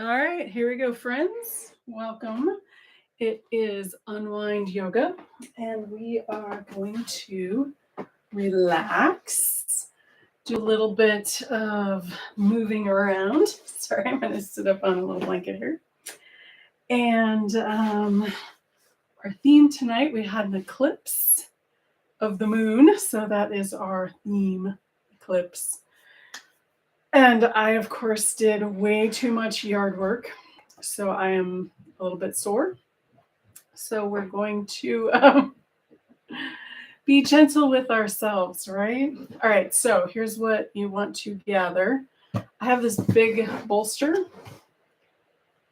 All right, here we go, friends. Welcome. It is Unwind Yoga, and we are going to relax, do a little bit of moving around. Sorry, I'm going to sit up on a little blanket here. And our theme tonight, we had an eclipse of the moon, so that is our theme, eclipse. And I, of course, did way too much yard work, so I am a little bit sore. So we're going to be gentle with ourselves, right? All right, so here's what you want to gather. I have this big bolster.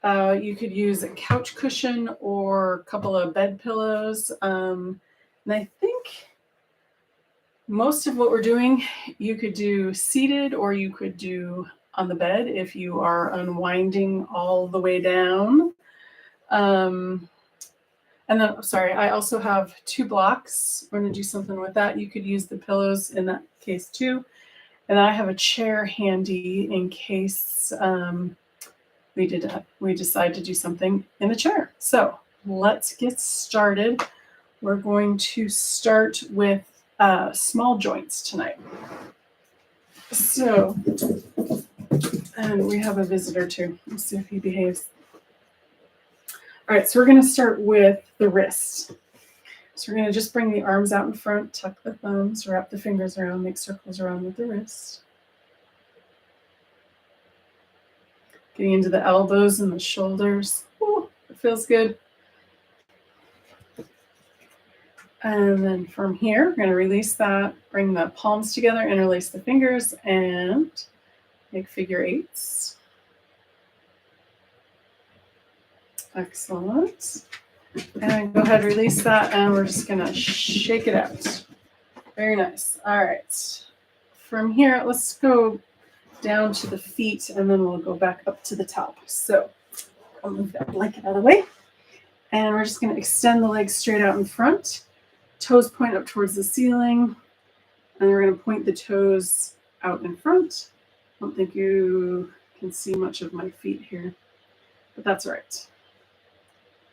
You could use a couch cushion or a couple of bed pillows. And I think most of what we're doing, you could do seated or you could do on the bed if you are unwinding all the way down. And then, sorry, I also have 2 blocks. We're going to do something with that. You could use the pillows in that case too. And then I have a chair handy in case we decide to do something in the chair. So let's get started. We're going to start with small joints tonight. So, and we have a visitor too. Let's see if he behaves. All right, so we're going to start with the wrist. So we're going to just bring the arms out in front, tuck the thumbs, wrap the fingers around, make circles around with the wrist. Getting into the elbows and the shoulders. Ooh, it feels good. And then from here, we're going to release that, bring the palms together, interlace the fingers, and make figure eights. Excellent. And go ahead, release that, and we're just going to shake it out. Very nice. All right. From here, let's go down to the feet, and then we'll go back up to the top. So I'll move that blanket out of the way. And we're just going to extend the legs straight out in front. Toes point up towards the ceiling. And we're going to point the toes out in front. I don't think you can see much of my feet here, but that's all right.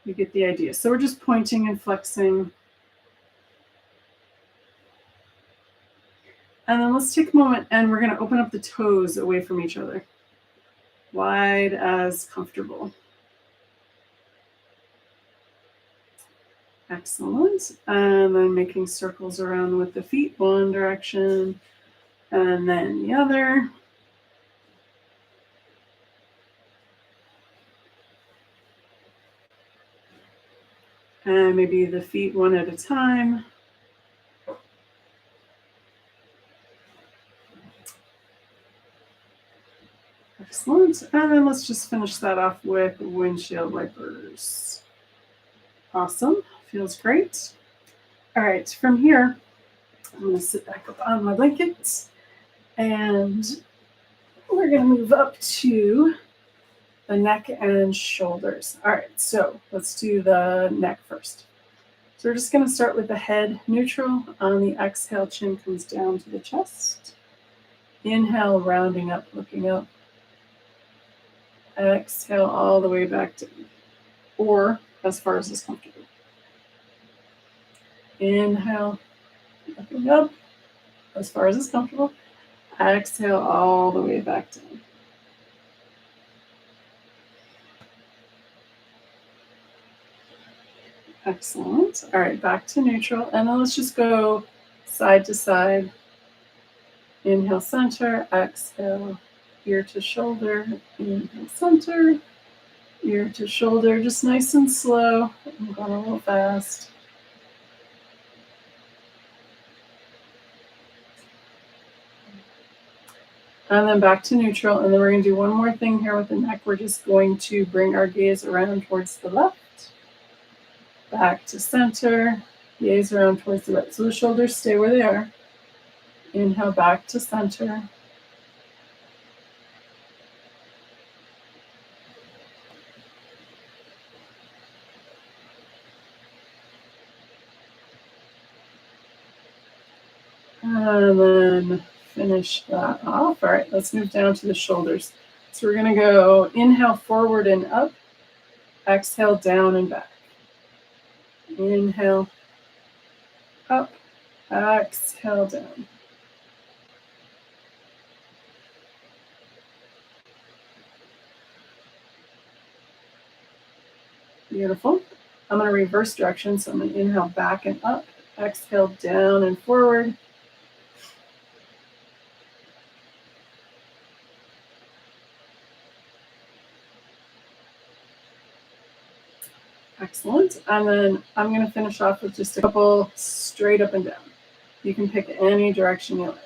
You get the idea. So we're just pointing and flexing. And then let's take a moment and we're going to open up the toes away from each other. Wide as comfortable. Excellent. And then making circles around with the feet, one direction and then the other. And maybe the feet one at a time. Excellent. And then let's just finish that off with windshield wipers. Awesome. Feels great. All right. From here, I'm going to sit back up on my blanket. And we're going to move up to the neck and shoulders. All right, so let's do the neck first. So we're just going to start with the head neutral. On the exhale, chin comes down to the chest. Inhale, rounding up, looking up. Exhale all the way back down, or as far as is comfortable. Inhale, looking up, as far as is comfortable. Exhale all the way back down. Excellent. All right, back to neutral. And then let's just go side to side. Inhale, center. Exhale, ear to shoulder. Inhale, center. Ear to shoulder. Just nice and slow. I'm going a little fast. And then back to neutral. And then we're going to do one more thing here with the neck. We're just going to bring our gaze around towards the left. Back to center, gaze around towards the right. So the shoulders stay where they are. Inhale, back to center. And then finish that off. All right, let's move down to the shoulders. So we're going to go inhale forward and up, exhale down and back. Inhale, up, exhale down. Beautiful. I'm going to reverse direction, so I'm going to inhale back and up, exhale down and forward. Excellent. And then I'm going to finish off with just a couple straight up and down. You can pick any direction you like.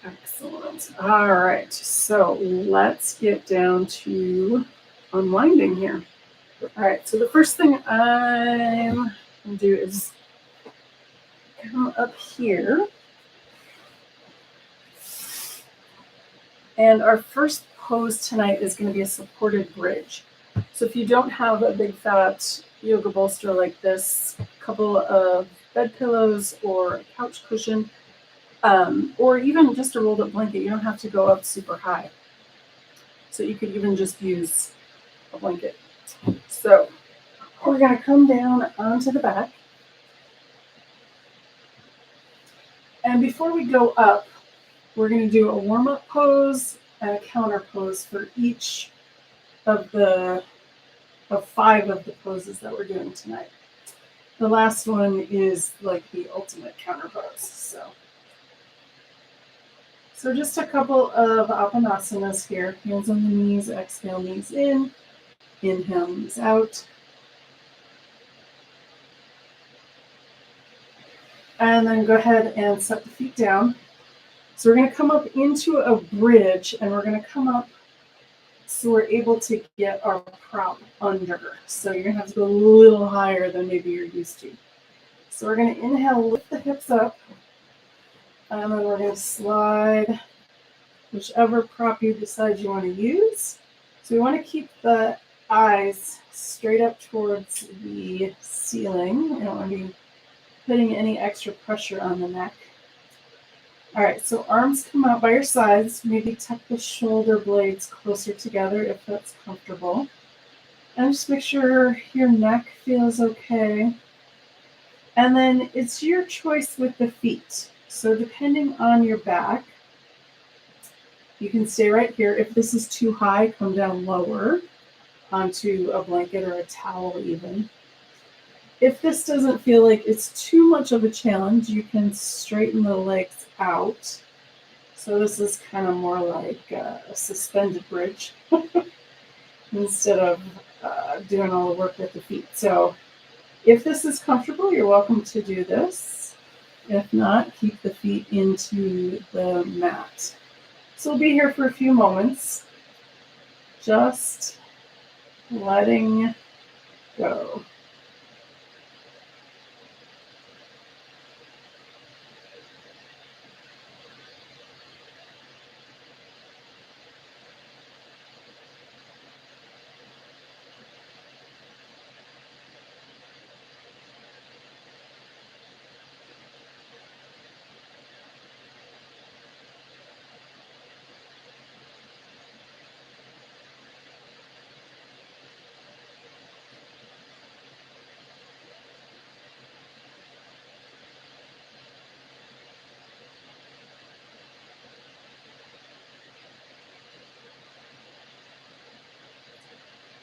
Excellent. All right. So let's get down to unwinding here. All right. So the first thing I'm going to do is come up here. And our first pose tonight is going to be a supported bridge. So if you don't have a big fat yoga bolster like this, a couple of bed pillows or a couch cushion, or even just a rolled up blanket, you don't have to go up super high. So you could even just use a blanket. So we're going to come down onto the back. And before we go up, we're going to do a warm-up pose and a counter pose for each of 5 of the poses that we're doing tonight. The last one is like the ultimate counter pose. So just a couple of apanasanas here. Hands on the knees, exhale, knees in, inhale, knees out. And then go ahead and set the feet down. So we're going to come up into a bridge, and we're going to come up so we're able to get our prop under. So you're going to have to go a little higher than maybe you're used to. So we're going to inhale, lift the hips up, and then we're going to slide whichever prop you decide you want to use. So we want to keep the eyes straight up towards the ceiling. You don't want to be putting any extra pressure on the neck. All right, so arms come out by your sides. Maybe tuck the shoulder blades closer together if that's comfortable. And just make sure your neck feels okay. And then it's your choice with the feet. So depending on your back, you can stay right here. If this is too high, come down lower onto a blanket or a towel even. If this doesn't feel like it's too much of a challenge, you can straighten the legs out. So this is kind of more like a suspended bridge instead of doing all the work with the feet. So if this is comfortable, you're welcome to do this. If not, keep the feet into the mat. So we'll be here for a few moments, just letting go.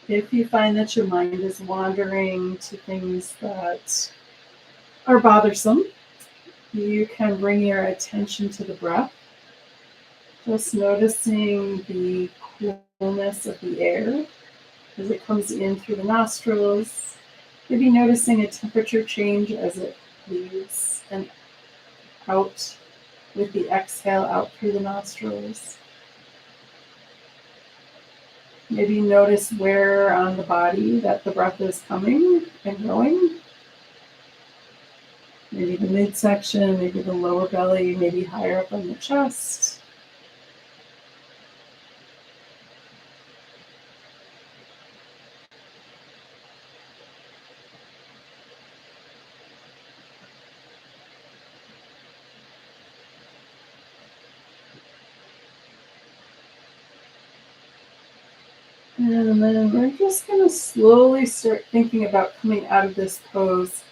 If you find that your mind is wandering to things that are bothersome, you can bring your attention to the breath, just noticing the coolness of the air as it comes in through the nostrils, maybe noticing a temperature change as it leaves and out with the exhale out through the nostrils. Maybe notice where on the body that the breath is coming and going. Maybe the midsection, maybe the lower belly, maybe higher up on the chest. And then we're just going to slowly start thinking about coming out of this pose.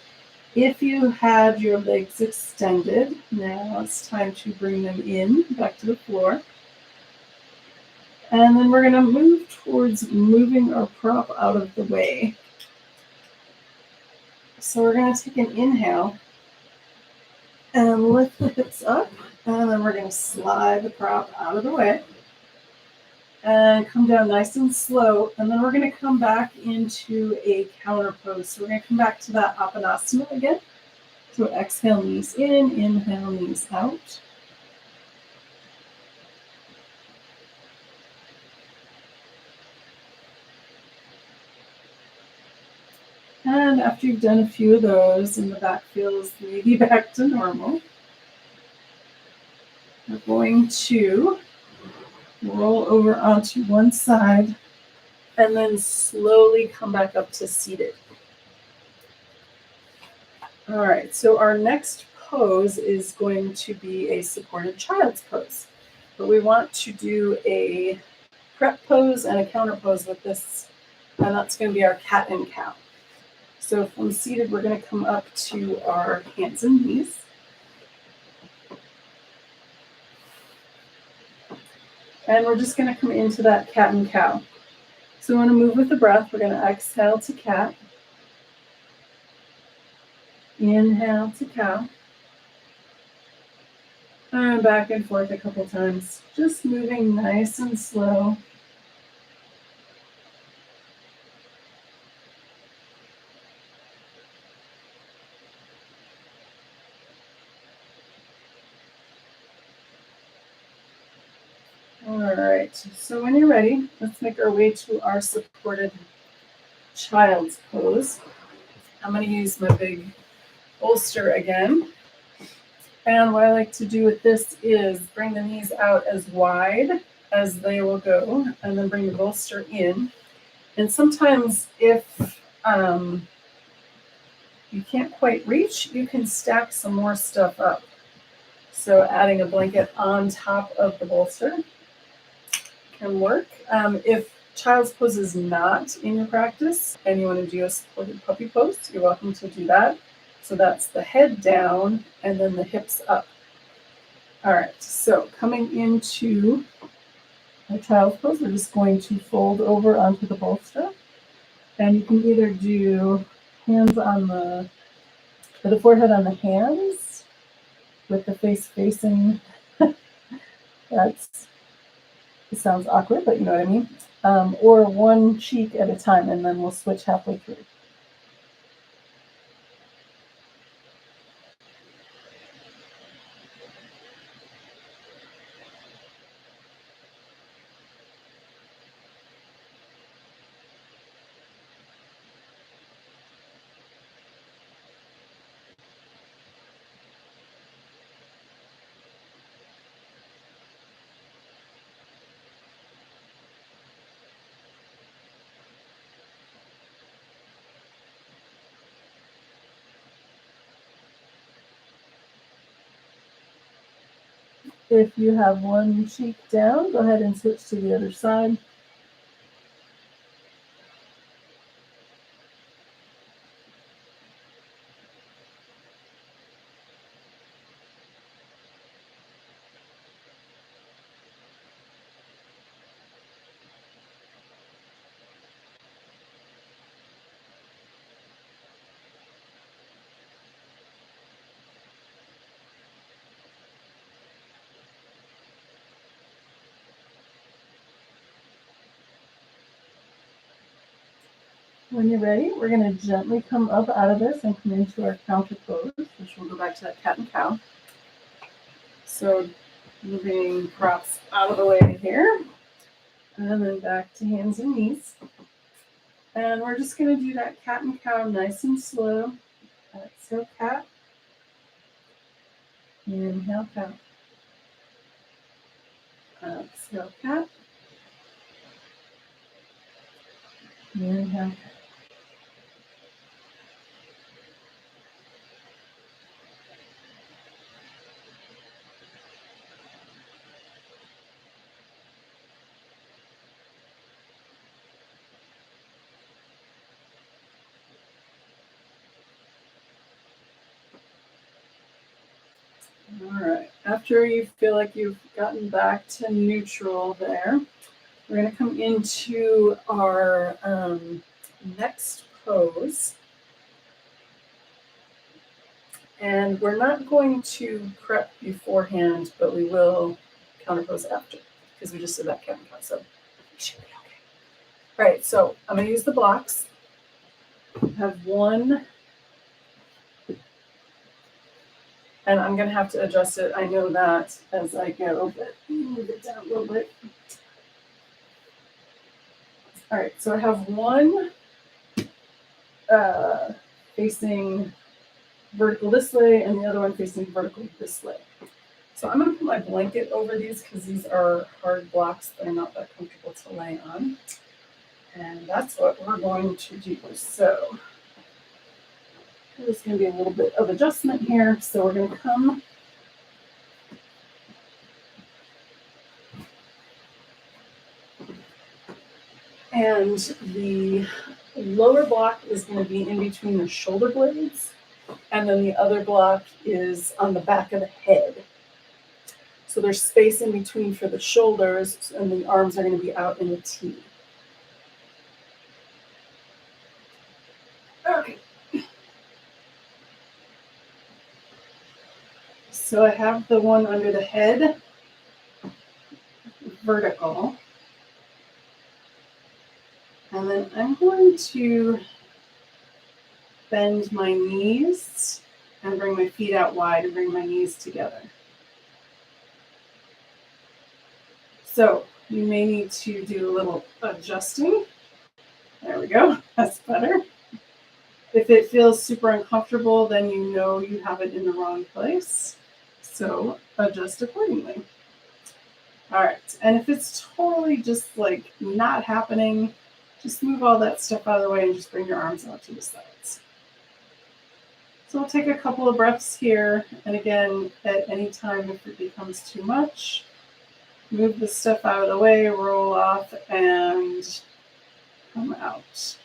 If you had your legs extended, now it's time to bring them in back to the floor. And then we're going to move towards moving our prop out of the way. So we're going to take an inhale and lift the hips up. And then we're going to slide the prop out of the way. And come down nice and slow. And then we're going to come back into a counter pose. So we're going to come back to that Apanasana again. So exhale, knees in, inhale, knees out. And after you've done a few of those and the back feels maybe back to normal, we're going to roll over onto one side and then slowly come back up to seated. All right, so our next pose is going to be a supported child's pose. But we want to do a prep pose and a counter pose with this, and that's going to be our cat and cow. So from seated, we're going to come up to our hands and knees. And we're just going to come into that cat and cow. So we want to move with the breath. We're going to exhale to cat. Inhale to cow. And back and forth a couple times. Just moving nice and slow. All right, so when you're ready, let's make our way to our supported child's pose. I'm going to use my big bolster again. And what I like to do with this is bring the knees out as wide as they will go, and then bring the bolster in. And sometimes if you can't quite reach, you can stack some more stuff up. So adding a blanket on top of the bolster can work. If child's pose is not in your practice and you want to do a supported puppy pose, you're welcome to do that. So that's the head down and then the hips up. All right, so coming into our child's pose, we're just going to fold over onto the bolster. And you can either do hands on the forehead on the hands with the face facing. It sounds awkward, but you know what I mean. Or one cheek at a time, and then we'll switch halfway through. If you have one cheek down, go ahead and switch to the other side. When you're ready, we're going to gently come up out of this and come into our counter pose, which we'll go back to that cat and cow. So moving props out of the way here, and then back to hands and knees. And we're just going to do that cat and cow nice and slow. Exhale, cat. Inhale, cow. Exhale, cat. Inhale, cat. All right. After you feel like you've gotten back to neutral there, we're going to come into our next pose. And we're not going to prep beforehand, but we will counterpose after because we just did that count. So it should be okay. All right, so I'm going to use the blocks. I have one, and I'm going to have to adjust it. I know that as I go, but move it down a little bit. All right, so I have one facing vertical this way and the other one facing vertical this way. So I'm going to put my blanket over these because these are hard blocks that are not that comfortable to lay on. And that's what we're going to do. So there's going to be a little bit of adjustment here. So we're going to come and the lower block is going to be in between the shoulder blades. And then the other block is on the back of the head. So there's space in between for the shoulders, and the arms are going to be out in a T. Okay. So I have the one under the head vertical. And then I'm going to bend my knees and bring my feet out wide and bring my knees together. So you may need to do a little adjusting. There we go. That's better. If it feels super uncomfortable, then you know you have it in the wrong place. So adjust accordingly. All right. And if it's totally just like not happening, just move all that stuff out of the way and just bring your arms out to the sides. So I'll take a couple of breaths here. And again, at any time, if it becomes too much, move the stuff out of the way, roll off, and come out.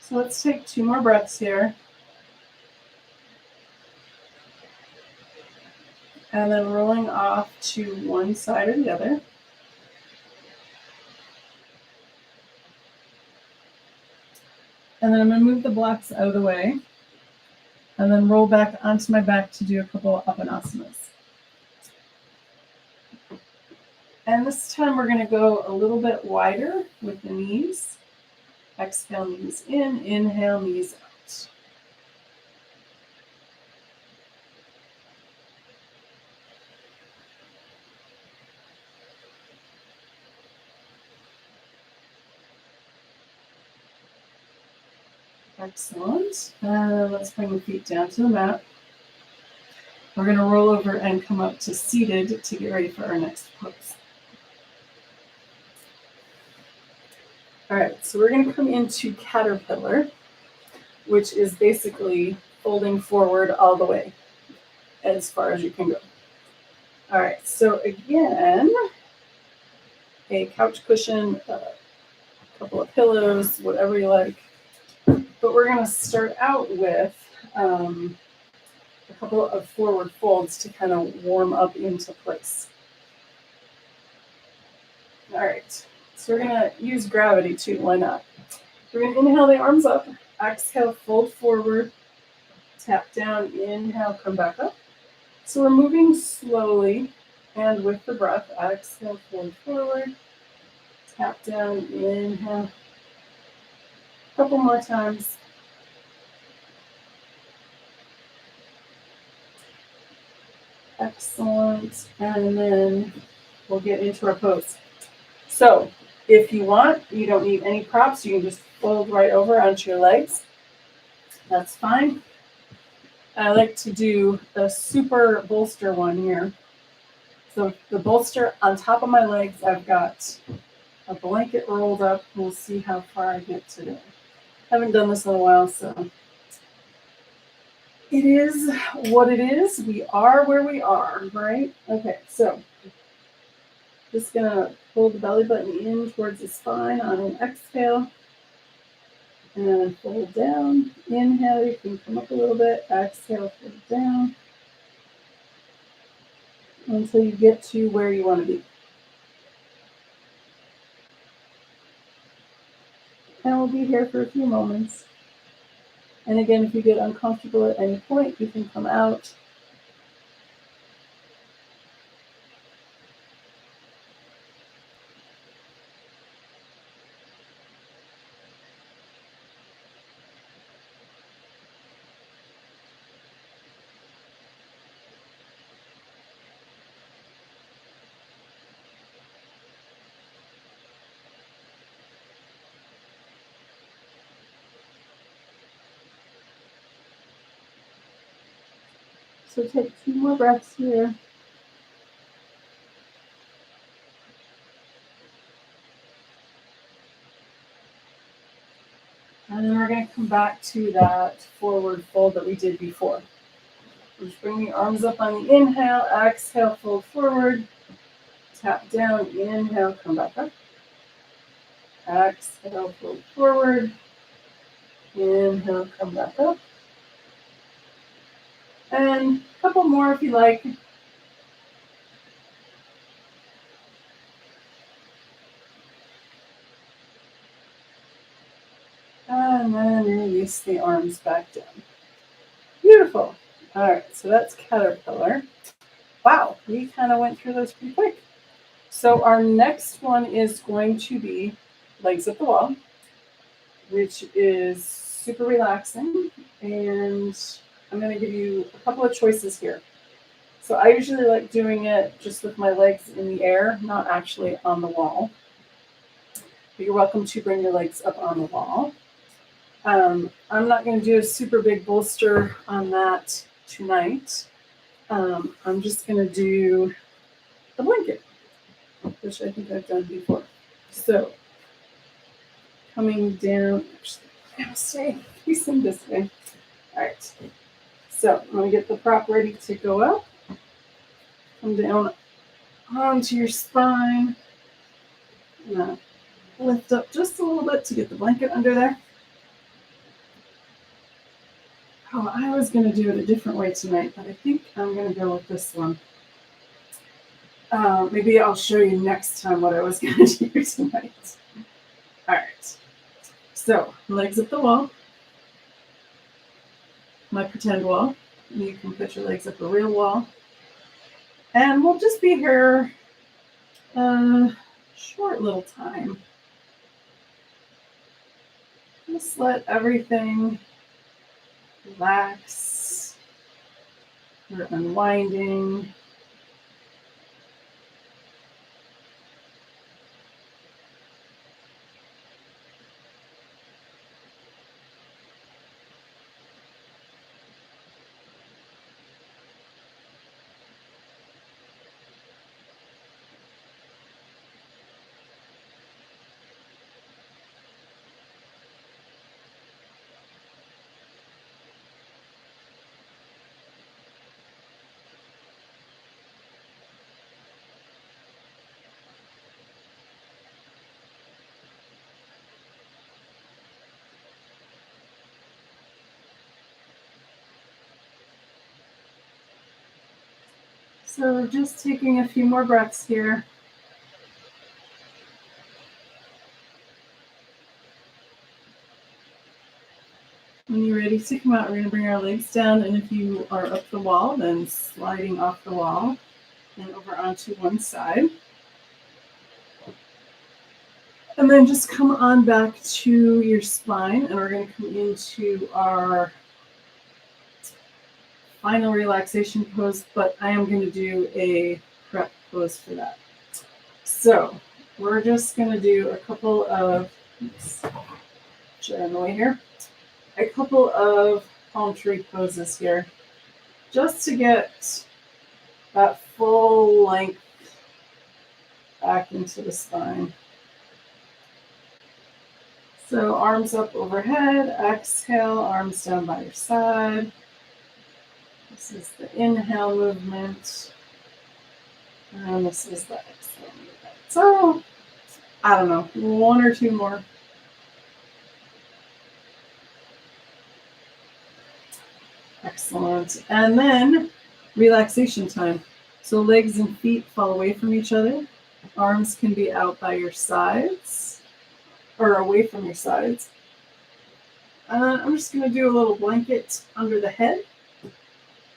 So let's take 2 more breaths here. And then rolling off to one side or the other. And then I'm going to move the blocks out of the way. And then roll back onto my back to do a couple of Upanasanas. And this time we're going to go a little bit wider with the knees. Exhale, knees in. Inhale, knees out. Excellent. And let's bring the feet down to the mat. We're going to roll over and come up to seated to get ready for our next pose. All right, so we're going to come into caterpillar, which is basically folding forward all the way as far as you can go. All right, so again, a couch cushion, a couple of pillows, whatever you like. But we're going to start out with a couple of forward folds to kind of warm up into place. All right. So we're going to use gravity too. Why not? We're going to inhale the arms up. Exhale, fold forward. Tap down. Inhale, come back up. So we're moving slowly and with the breath. Exhale, fold forward. Tap down. Inhale. A couple more times. Excellent. And then we'll get into our pose. So if you want, you don't need any props. You can just fold right over onto your legs. That's fine. I like to do the super bolster one here. So the bolster on top of my legs, I've got a blanket rolled up. We'll see how far I get today. Haven't done this in a while, so it is what it is. We are where we are, right? Okay, so just gonna pull the belly button in towards the spine on an exhale and fold down. Inhale, you can come up a little bit. Exhale, fold down until you get to where you want to be. And we'll be here for a few moments. And again, if you get uncomfortable at any point, you can come out. So take 2 more breaths here. And then we're going to come back to that forward fold that we did before. Just bring the arms up on the inhale, exhale, fold forward, tap down, inhale, come back up. Exhale, fold forward, inhale, come back up. And a couple more if you like. And then release the arms back down. Beautiful. All right, so that's caterpillar. Wow, we kind of went through those pretty quick. So our next one is going to be legs up the wall, which is super relaxing. And I'm going to give you a couple of choices here. So I usually like doing it just with my legs in the air, not actually on the wall. But you're welcome to bring your legs up on the wall. I'm not going to do a super big bolster on that tonight. I'm just going to do the blanket, which I think I've done before. So coming down, actually, I'm going to stay facing this way. All right. So I'm going to get the prop ready to go up. Come down onto your spine. Lift up just a little bit to get the blanket under there. Oh, I was going to do it a different way tonight, but I think I'm going to go with this one. Maybe I'll show you next time what I was going to do tonight. All right. So, legs up the wall. My pretend wall. You can put your legs up a real wall. And we'll just be here a short little time. Just let everything relax. We're unwinding. So just taking a few more breaths here. When you're ready to come out, we're going to bring our legs down. And if you are up the wall, then sliding off the wall and over onto one side. And then just come on back to your spine. And we're going to come into our final relaxation pose. But I am going to do a prep pose for that. So we're just going to do a couple of, here, a couple of palm tree poses here, just to get that full length back into the spine. So arms up overhead, exhale, arms down by your side. This is the inhale movement. And this is the exhale movement. So, I don't know, one or two more. Excellent. And then relaxation time. So legs and feet fall away from each other. Arms can be out by your sides or away from your sides. I'm just going to do a little blanket under the head.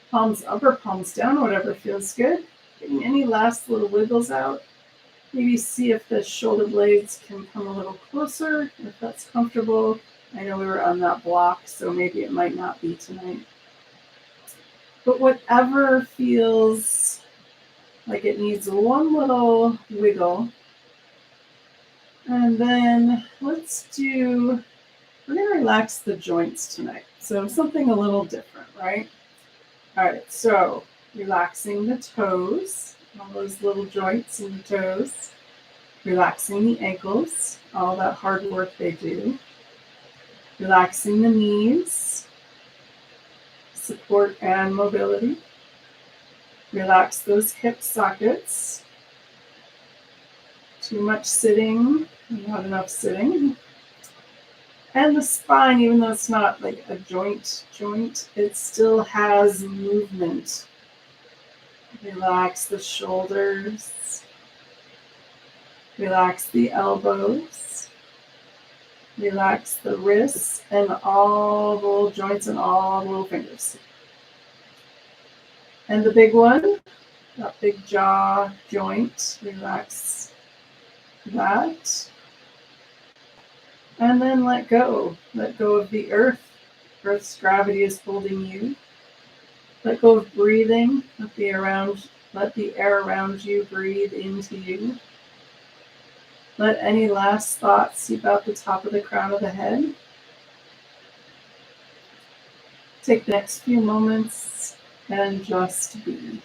Palms up or palms down, whatever feels good. Getting any last little wiggles out. Maybe see if the shoulder blades can come a little closer, if that's comfortable. I know we were on that block, so maybe it might not be tonight. But whatever feels like it needs one little wiggle. And then we're going to relax the joints tonight. So something a little different, right? All right, so relaxing the toes, all those little joints in the toes. Relaxing the ankles, all that hard work they do. Relaxing the knees, support and mobility. Relax those hip sockets. Too much sitting, not enough sitting. And the spine, even though it's not like a joint, it still has movement. Relax the shoulders. Relax the elbows. Relax the wrists and all the little joints and all the little fingers. And the big one, that big jaw joint, relax that. And then let go. Let go of the earth. Earth's gravity is holding you. Let go of breathing. Let the air around you breathe into you. Let any last thoughts seep out the top of the crown of the head. Take the next few moments and just be.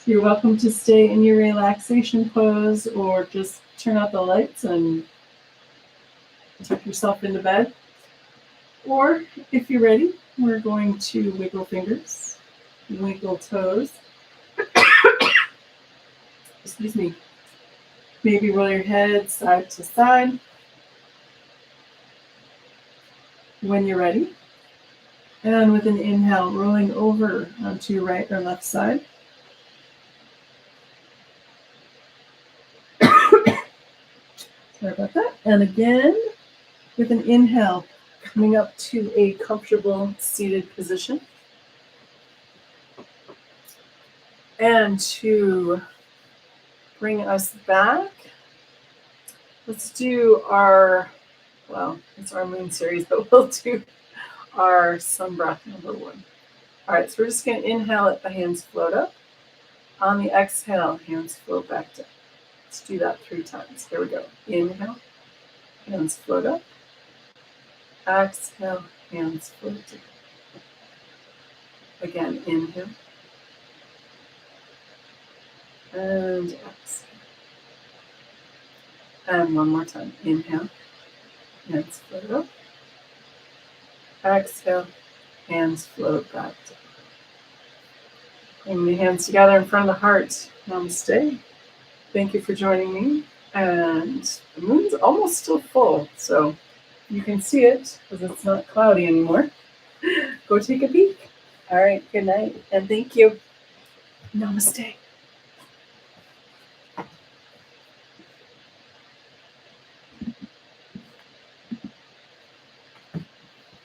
You're welcome to stay in your relaxation pose or just turn out the lights and tuck yourself into bed. Or if you're ready, we're going to wiggle fingers, wiggle toes. Excuse me. Maybe roll your head side to side. When you're ready. And with an inhale, rolling over onto your right or left side. Sorry about that. And again, with an inhale, coming up to a comfortable seated position. And to bring us back, let's do it's our moon series, but we'll do our sun breath number 1. All right, so we're just going to inhale, let the hands float up. On the exhale, hands float back down. Let's do that 3 times. Here we go. Inhale, hands float up. Exhale, hands float down. Again, inhale. And exhale. And one more time. Inhale, hands float up. Exhale, hands float back down. Bring the hands together in front of the heart. Namaste. Thank you for joining me. And the moon's almost still full, so you can see it because it's not cloudy anymore. Go take a peek. All right. Good night. And thank you. Namaste.